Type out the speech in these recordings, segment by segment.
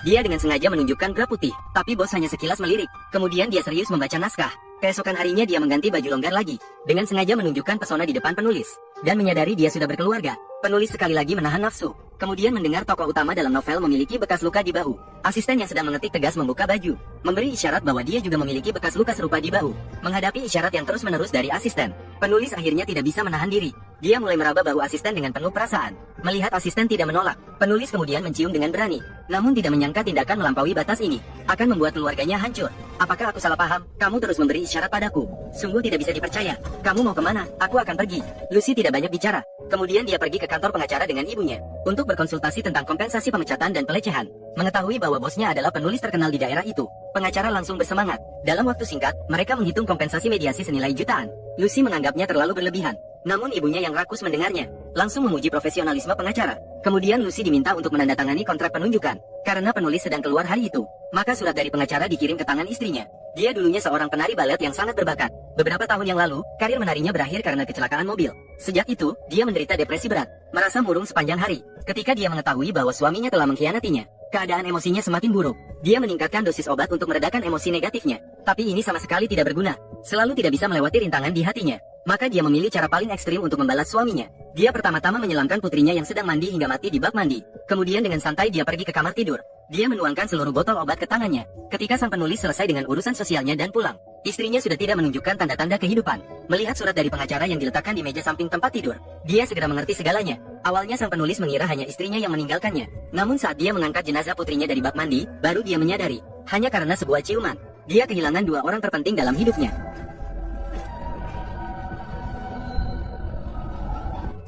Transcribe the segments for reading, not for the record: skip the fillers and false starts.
Dia dengan sengaja menunjukkan bra putih, tapi bos hanya sekilas melirik. Kemudian dia serius membaca naskah. Keesokan harinya dia mengganti baju longgar lagi, dengan sengaja menunjukkan pesona di depan penulis. Dan menyadari dia sudah berkeluarga, penulis sekali lagi menahan nafsu. Kemudian mendengar tokoh utama dalam novel memiliki bekas luka di bahu. Asisten yang sedang mengetik tegas membuka baju, memberi isyarat bahwa dia juga memiliki bekas luka serupa di bahu. Menghadapi isyarat yang terus-menerus dari asisten, penulis akhirnya tidak bisa menahan diri. Dia mulai meraba bahu asisten dengan penuh perasaan. Melihat asisten tidak menolak, penulis kemudian mencium dengan berani. Namun tidak menyangka tindakan melampaui batas ini akan membuat keluarganya hancur. Apakah aku salah paham? Kamu terus memberi isyarat padaku. Sungguh tidak bisa dipercaya. Kamu mau kemana? Aku akan pergi. Lucy tidak banyak bicara. Kemudian dia pergi ke kantor pengacara dengan ibunya untuk berkonsultasi tentang kompensasi pemecatan dan pelecehan. Mengetahui bahwa bosnya adalah penulis terkenal di daerah itu, pengacara langsung bersemangat. Dalam waktu singkat, mereka menghitung kompensasi mediasi senilai jutaan. Lucy menganggapnya terlalu berlebihan. Namun ibunya yang rakus mendengarnya, langsung memuji profesionalisme pengacara. Kemudian Lucy diminta untuk menandatangani kontrak penunjukan. Karena penulis sedang keluar hari itu, maka surat dari pengacara dikirim ke tangan istrinya. Dia dulunya seorang penari balet yang sangat berbakat. Beberapa tahun yang lalu, karir menarinya berakhir karena kecelakaan mobil. Sejak itu, dia menderita depresi berat, merasa murung sepanjang hari. Ketika dia mengetahui bahwa suaminya telah mengkhianatinya, keadaan emosinya semakin buruk. Dia meningkatkan dosis obat untuk meredakan emosi negatifnya. Tapi ini sama sekali tidak berguna. Selalu tidak bisa melewati rintangan di hatinya. Maka dia memilih cara paling ekstrim untuk membalas suaminya. Dia pertama-tama menyelamkan putrinya yang sedang mandi hingga mati di bak mandi. Kemudian dengan santai dia pergi ke kamar tidur. Dia menuangkan seluruh botol obat ke tangannya. Ketika sang penulis selesai dengan urusan sosialnya dan pulang, istrinya sudah tidak menunjukkan tanda-tanda kehidupan. Melihat surat dari pengacara yang diletakkan di meja samping tempat tidur, dia segera mengerti segalanya. Awalnya sang penulis mengira hanya istrinya yang meninggalkannya. Namun saat dia mengangkat jenazah putrinya dari bak mandi, baru dia menyadari, hanya karena sebuah ciuman, dia kehilangan dua orang terpenting dalam hidupnya.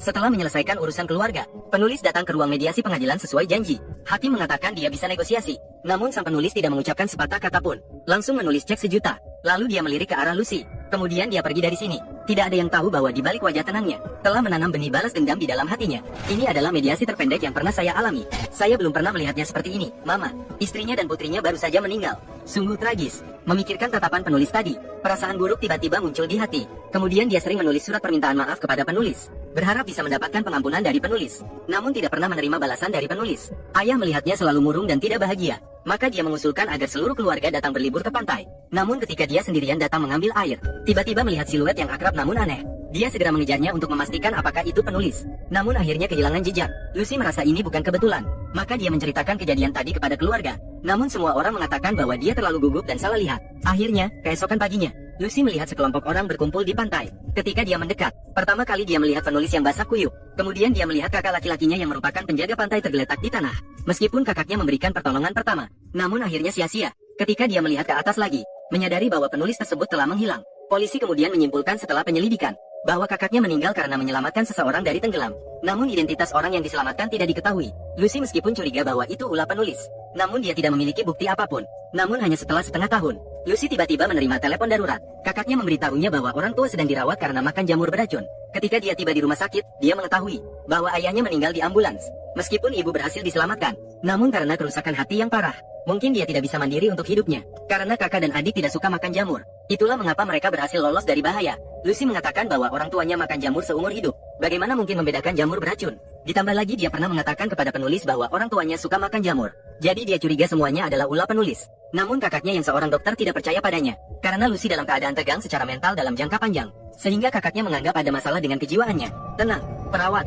Setelah menyelesaikan urusan keluarga, penulis datang ke ruang mediasi pengadilan sesuai janji. Hakim mengatakan dia bisa negosiasi. Namun sang penulis tidak mengucapkan sepatah kata pun. Langsung menulis cek sejuta. Lalu dia melirik ke arah Lucy. Kemudian dia pergi dari sini. Tidak ada yang tahu bahwa di balik wajah tenangnya, telah menanam benih balas dendam di dalam hatinya. Ini adalah mediasi terpendek yang pernah saya alami. Saya belum pernah melihatnya seperti ini, Mama. Istrinya dan putrinya baru saja meninggal. Sungguh tragis. Memikirkan tatapan penulis tadi, perasaan buruk tiba-tiba muncul di hati. Kemudian dia sering menulis surat permintaan maaf kepada penulis, berharap bisa mendapatkan pengampunan dari penulis. Namun tidak pernah menerima balasan dari penulis. Ayah melihatnya selalu murung dan tidak bahagia. Maka dia mengusulkan agar seluruh keluarga datang berlibur ke pantai. Namun ketika dia sendirian datang mengambil air, tiba-tiba melihat siluet yang akrab namun aneh. Dia segera mengejarnya untuk memastikan apakah itu penulis. Namun akhirnya kehilangan jejak. Lucy merasa ini bukan kebetulan. Maka dia menceritakan kejadian tadi kepada keluarga. Namun semua orang mengatakan bahwa dia terlalu gugup dan salah lihat. Akhirnya, keesokan paginya, Lucy melihat sekelompok orang berkumpul di pantai. Ketika dia mendekat, pertama kali dia melihat penulis yang basah kuyup. Kemudian dia melihat kakak laki-lakinya yang merupakan penjaga pantai tergeletak di tanah. Meskipun kakaknya memberikan pertolongan pertama, namun akhirnya sia-sia. Ketika dia melihat ke atas lagi, menyadari bahwa penulis tersebut telah menghilang. Polisi kemudian menyimpulkan setelah penyelidikan, bahwa kakaknya meninggal karena menyelamatkan seseorang dari tenggelam. Namun identitas orang yang diselamatkan tidak diketahui. Lucy meskipun curiga bahwa itu ulah penulis, namun dia tidak memiliki bukti apapun. Namun hanya setelah setengah tahun, Lucy tiba-tiba menerima telepon darurat. Kakaknya memberitahunya bahwa orang tua sedang dirawat karena makan jamur beracun. Ketika dia tiba di rumah sakit, dia mengetahui bahwa ayahnya meninggal di ambulans. Meskipun ibu berhasil diselamatkan, namun karena kerusakan hati yang parah, mungkin dia tidak bisa mandiri untuk hidupnya. Karena kakak dan adik tidak suka makan jamur, itulah mengapa mereka berhasil lolos dari bahaya. Lucy mengatakan bahwa orang tuanya makan jamur seumur hidup. Bagaimana mungkin membedakan jamur beracun? Ditambah lagi dia pernah mengatakan kepada penulis bahwa orang tuanya suka makan jamur. Jadi dia curiga semuanya adalah ulah penulis. Namun kakaknya yang seorang dokter tidak percaya padanya. Karena Lucy dalam keadaan tegang secara mental dalam jangka panjang. Sehingga kakaknya menganggap ada masalah dengan kejiwaannya. Tenang, perawat.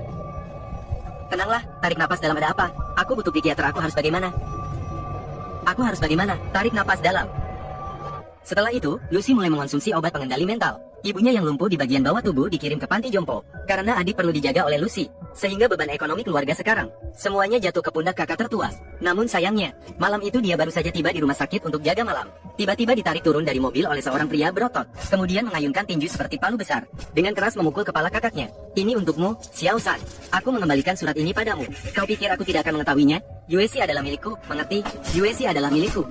Tenanglah, tarik napas dalam. Ada apa? Aku butuh psikiater. Aku harus bagaimana? Tarik napas dalam. Setelah itu, Lucy mulai mengonsumsi obat pengendali mental. Ibunya yang lumpuh di bagian bawah tubuh dikirim ke panti jompo. Karena adik perlu dijaga oleh Lucy. Sehingga beban ekonomi keluarga sekarang, semuanya jatuh ke pundak kakak tertua. Namun sayangnya, malam itu dia baru saja tiba di rumah sakit untuk jaga malam. Tiba-tiba ditarik turun dari mobil oleh seorang pria berotot. Kemudian mengayunkan tinju seperti palu besar. Dengan keras memukul kepala kakaknya. Ini untukmu, Xiao San. Aku mengembalikan surat ini padamu. Kau pikir aku tidak akan mengetahuinya? USC adalah milikku, mengerti? USC adalah milikku.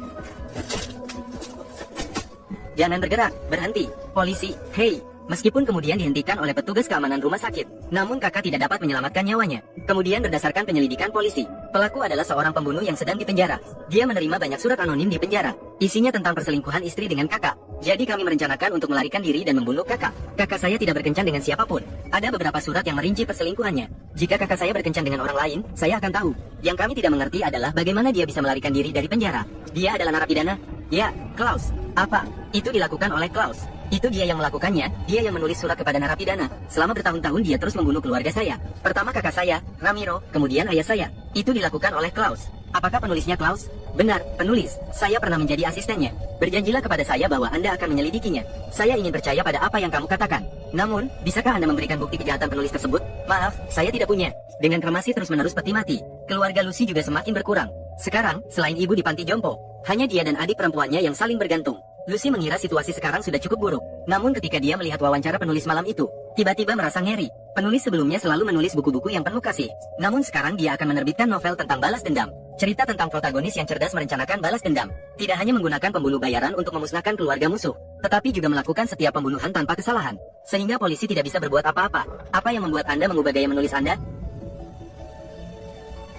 Jangan bergerak, berhenti. Polisi, hei. Meskipun kemudian dihentikan oleh petugas keamanan rumah sakit, namun kakak tidak dapat menyelamatkan nyawanya. Kemudian berdasarkan penyelidikan polisi, pelaku adalah seorang pembunuh yang sedang dipenjara. Dia menerima banyak surat anonim di penjara. Isinya tentang perselingkuhan istri dengan kakak. Jadi kami merencanakan untuk melarikan diri dan membunuh kakak. Kakak saya tidak berkencan dengan siapapun. Ada beberapa surat yang merinci perselingkuhannya. Jika kakak saya berkencan dengan orang lain, saya akan tahu. Yang kami tidak mengerti adalah bagaimana dia bisa melarikan diri dari penjara. Dia adalah narapidana? Ya, Klaus. Apa? Itu dilakukan oleh Klaus. Itu dia yang melakukannya, dia yang menulis surat kepada narapidana. Selama bertahun-tahun dia terus membunuh keluarga saya. Pertama kakak saya, Ramiro, kemudian ayah saya. Itu dilakukan oleh Klaus. Apakah penulisnya Klaus? Benar, penulis. Saya pernah menjadi asistennya. Berjanjilah kepada saya bahwa Anda akan menyelidikinya. Saya ingin percaya pada apa yang kamu katakan. Namun, bisakah Anda memberikan bukti kejahatan penulis tersebut? Maaf, saya tidak punya. Dengan kremasi terus-menerus peti mati, keluarga Lucy juga semakin berkurang. Sekarang, selain ibu di panti jompo, hanya dia dan adik perempuannya yang saling bergantung. Lucy mengira situasi sekarang sudah cukup buruk. Namun ketika dia melihat wawancara penulis malam itu, tiba-tiba merasa ngeri. Penulis sebelumnya selalu menulis buku-buku yang penuh kasih. Namun sekarang dia akan menerbitkan novel tentang balas dendam. Cerita tentang protagonis yang cerdas merencanakan balas dendam. Tidak hanya menggunakan pembunuh bayaran untuk memusnahkan keluarga musuh, tetapi juga melakukan setiap pembunuhan tanpa kesalahan. Sehingga polisi tidak bisa berbuat apa-apa. Apa yang membuat Anda mengubah gaya menulis Anda?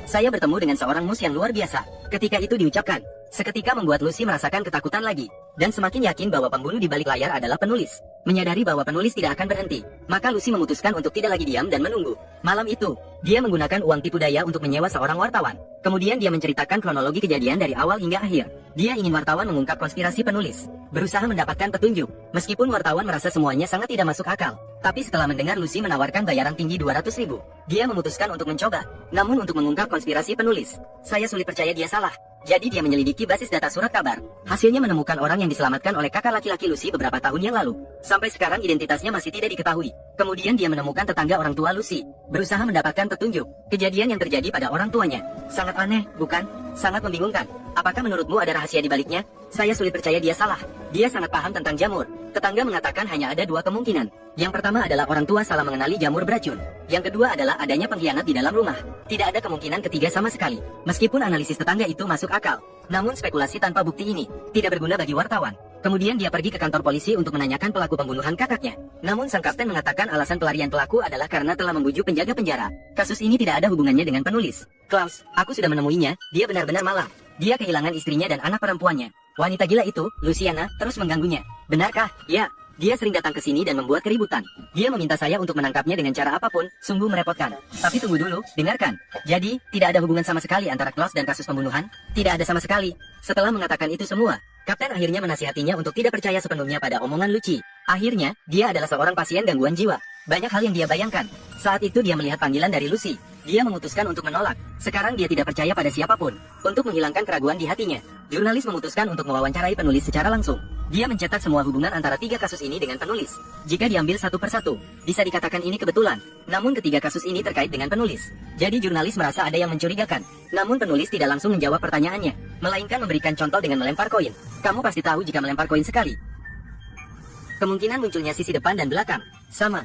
Saya bertemu dengan seorang mus yang luar biasa. Ketika itu diucapkan, seketika membuat Lucy merasakan ketakutan lagi, dan semakin yakin bahwa pembunuh di balik layar adalah penulis. Menyadari bahwa penulis tidak akan berhenti, maka Lucy memutuskan untuk tidak lagi diam dan menunggu. Malam itu, dia menggunakan uang tipu daya untuk menyewa seorang wartawan. Kemudian dia menceritakan kronologi kejadian dari awal hingga akhir. Dia ingin wartawan mengungkap konspirasi penulis, berusaha mendapatkan petunjuk. Meskipun wartawan merasa semuanya sangat tidak masuk akal, tapi setelah mendengar Lucy menawarkan bayaran tinggi 200.000, dia memutuskan untuk mencoba. Namun untuk mengungkap konspirasi penulis, saya sulit percaya dia salah. Jadi dia menyelidiki basis data surat kabar. Hasilnya menemukan orang yang diselamatkan oleh kakak laki-laki Lucy beberapa tahun yang lalu. Sampai sekarang identitasnya masih tidak diketahui. Kemudian dia menemukan tetangga orang tua Lucy, berusaha mendapatkan petunjuk. Kejadian yang terjadi pada orang tuanya. Sangat aneh, bukan? Sangat membingungkan. Apakah menurutmu ada rahasia di baliknya? Saya sulit percaya dia salah. Dia sangat paham tentang jamur. Tetangga mengatakan hanya ada dua kemungkinan. Yang pertama adalah orang tua salah mengenali jamur beracun. Yang kedua adalah adanya pengkhianat di dalam rumah. Tidak ada kemungkinan ketiga sama sekali. Meskipun analisis tetangga itu masuk akal, namun spekulasi tanpa bukti ini tidak berguna bagi wartawan. Kemudian dia pergi ke kantor polisi untuk menanyakan pelaku pembunuhan kakaknya. Namun sang kapten mengatakan alasan pelarian pelaku adalah karena telah membujuk penjaga penjara. Kasus ini tidak ada hubungannya dengan penulis. Klaus, aku sudah menemuinya, dia benar-benar malang. Dia kehilangan istrinya dan anak perempuannya. Wanita gila itu, Luciana, terus mengganggunya. Benarkah? Ya. Dia sering datang ke sini dan membuat keributan. Dia meminta saya untuk menangkapnya dengan cara apapun, sungguh merepotkan. Tapi tunggu dulu, dengarkan. Jadi, tidak ada hubungan sama sekali antara Klaus dan kasus pembunuhan? Tidak ada sama sekali. Setelah mengatakan itu semua, kapten akhirnya menasihatinya untuk tidak percaya sepenuhnya pada omongan Lucy. Akhirnya, dia adalah seorang pasien gangguan jiwa. Banyak hal yang dia bayangkan. Saat itu dia melihat panggilan dari Lucy. Dia memutuskan untuk menolak. Sekarang dia tidak percaya pada siapapun. Untuk menghilangkan keraguan di hatinya, jurnalis memutuskan untuk mewawancarai penulis secara langsung. Dia mencetak semua hubungan antara tiga kasus ini dengan penulis. Jika diambil satu persatu, bisa dikatakan ini kebetulan. Namun ketiga kasus ini terkait dengan penulis. Jadi jurnalis merasa ada yang mencurigakan. Namun penulis tidak langsung menjawab pertanyaannya, melainkan memberikan contoh dengan melempar koin. Kamu pasti tahu jika melempar koin sekali, kemungkinan munculnya sisi depan dan belakang sama.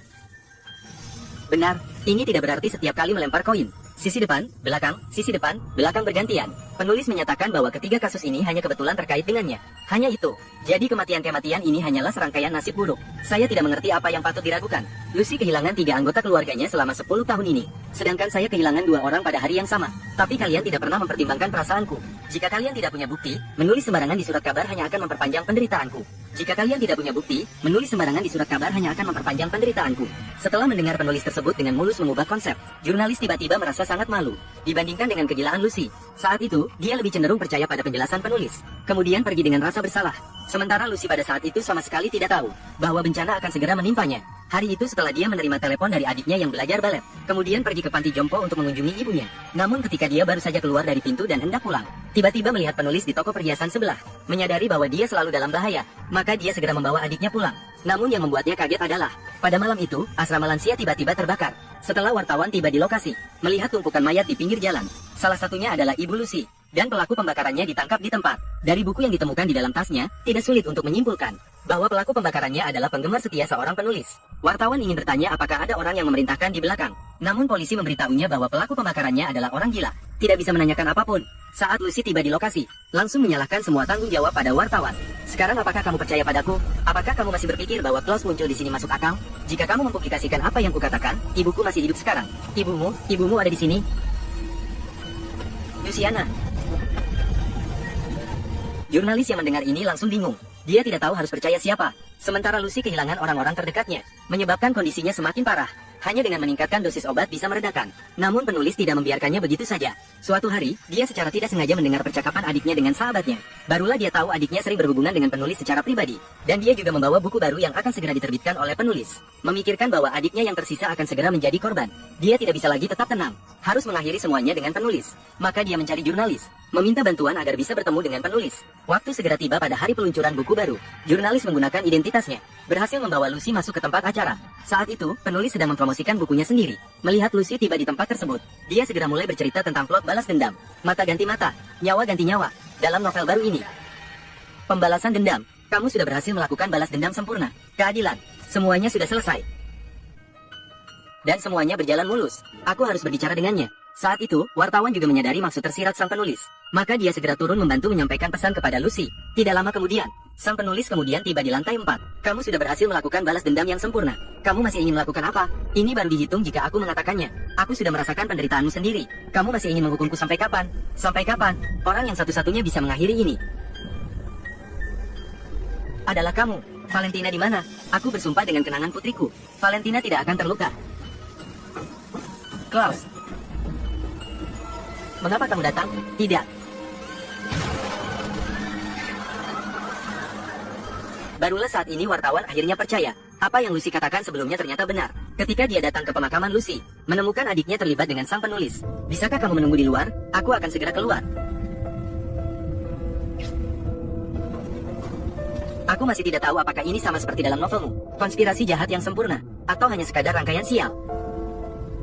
Benar, ini tidak berarti setiap kali melempar koin sisi depan, belakang bergantian. Penulis menyatakan bahwa ketiga kasus ini hanya kebetulan terkait dengannya. Hanya itu. Jadi kematian-kematian ini hanyalah serangkaian nasib buruk. Saya tidak mengerti apa yang patut diragukan. Lucy kehilangan 3 anggota keluarganya selama 10 tahun ini. Sedangkan saya kehilangan 2 orang pada hari yang sama. Tapi kalian tidak pernah mempertimbangkan perasaanku. Jika kalian tidak punya bukti, menulis sembarangan di surat kabar hanya akan memperpanjang penderitaanku. Jika kalian tidak punya bukti, menulis sembarangan di surat kabar hanya akan memperpanjang penderitaanku. Setelah mendengar penulis tersebut dengan mulus mengubah konsep, jurnalis tiba-tiba merasa sangat malu dibandingkan dengan kegilaan Lucy. Saat itu, dia lebih cenderung percaya pada penjelasan penulis, kemudian pergi dengan rasa bersalah. Sementara Lucy pada saat itu sama sekali tidak tahu bahwa bencana akan segera menimpanya. Hari itu setelah dia menerima telepon dari adiknya yang belajar balet, kemudian pergi ke panti jompo untuk mengunjungi ibunya. Namun ketika dia baru saja keluar dari pintu dan hendak pulang, tiba-tiba melihat penulis di toko perhiasan sebelah. Menyadari bahwa dia selalu dalam bahaya, maka dia segera membawa adiknya pulang. Namun yang membuatnya kaget adalah, pada malam itu, asrama lansia tiba-tiba terbakar. Setelah wartawan tiba di lokasi, melihat tumpukan mayat di pinggir jalan. Salah satunya adalah Ibu Lucy, dan pelaku pembakarannya ditangkap di tempat. Dari buku yang ditemukan di dalam tasnya, tidak sulit untuk menyimpulkan bahwa pelaku pembakarannya adalah penggemar setia seorang penulis. Wartawan ingin bertanya apakah ada orang yang memerintahkan di belakang. Namun polisi memberitahunya bahwa pelaku pembakarannya adalah orang gila. Tidak bisa menanyakan apapun. Saat Lucy tiba di lokasi, langsung menyalahkan semua tanggung jawab pada wartawan. Sekarang apakah kamu percaya padaku? Apakah kamu masih berpikir bahwa Klaus muncul di sini masuk akal? Jika kamu mempublikasikan apa yang kukatakan, ibuku masih hidup sekarang. Ibumu ada di sini. Luciana. Jurnalis yang mendengar ini langsung bingung. Dia tidak tahu harus percaya siapa. Sementara Lucy kehilangan orang-orang terdekatnya, menyebabkan kondisinya semakin parah. Hanya dengan meningkatkan dosis obat bisa meredakan. Namun penulis tidak membiarkannya begitu saja. Suatu hari, dia secara tidak sengaja mendengar percakapan adiknya dengan sahabatnya. Barulah dia tahu adiknya sering berhubungan dengan penulis secara pribadi. Dan dia juga membawa buku baru yang akan segera diterbitkan oleh penulis. Memikirkan bahwa adiknya yang tersisa akan segera menjadi korban. Dia tidak bisa lagi tetap tenang. Harus mengakhiri semuanya dengan penulis. Maka dia mencari jurnalis. Meminta bantuan agar bisa bertemu dengan penulis. Waktu segera tiba pada hari peluncuran buku baru. Jurnalis menggunakan identitasnya. Berhasil membawa Lucy masuk ke tempat acara. Saat itu, penulis sedang mempromosikan bukunya sendiri. Melihat Lucy tiba di tempat tersebut, dia segera mulai bercerita tentang plot balas dendam. Mata ganti mata, nyawa ganti nyawa. Dalam novel baru ini, pembalasan dendam. Kamu sudah berhasil melakukan balas dendam sempurna. Keadilan. Semuanya sudah selesai. Dan semuanya berjalan mulus. Aku harus berbicara dengannya. Saat itu, wartawan juga menyadari maksud tersirat sang penulis. Maka dia segera turun membantu menyampaikan pesan kepada Lucy. Tidak lama kemudian, sang penulis kemudian tiba di lantai 4. Kamu sudah berhasil melakukan balas dendam yang sempurna. Kamu masih ingin melakukan apa? Ini baru dihitung jika aku mengatakannya. Aku sudah merasakan penderitaanmu sendiri. Kamu masih ingin menghukumku sampai kapan? Sampai kapan? Orang yang satu-satunya bisa mengakhiri ini adalah kamu. Valentina di mana? Aku bersumpah dengan kenangan putriku. Valentina tidak akan terluka. Klaus. Mengapa kamu datang? Tidak. Barulah saat ini wartawan akhirnya percaya. Apa yang Lucy katakan sebelumnya ternyata benar. Ketika dia datang ke pemakaman Lucy, menemukan adiknya terlibat dengan sang penulis. Bisakah kamu menunggu di luar? Aku akan segera keluar. Aku masih tidak tahu apakah ini sama seperti dalam novelmu. Konspirasi jahat yang sempurna. Atau hanya sekadar rangkaian sial.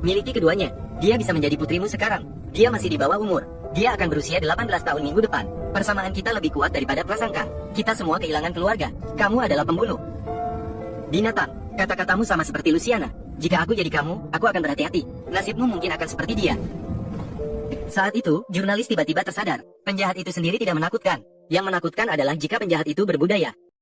Miliki keduanya. Dia bisa menjadi putrimu sekarang. Dia masih di bawah umur. Dia akan berusia 18 tahun minggu depan. Persamaan kita lebih kuat daripada prasangka. Kita semua kehilangan keluarga. Kamu adalah pembunuh. Binatang. Kata-katamu sama seperti Luciana. Jika aku jadi kamu, aku akan berhati-hati. Nasibmu mungkin akan seperti dia. Saat itu, jurnalis tiba-tiba tersadar. Penjahat itu sendiri tidak menakutkan. Yang menakutkan adalah jika penjahat itu berbudaya.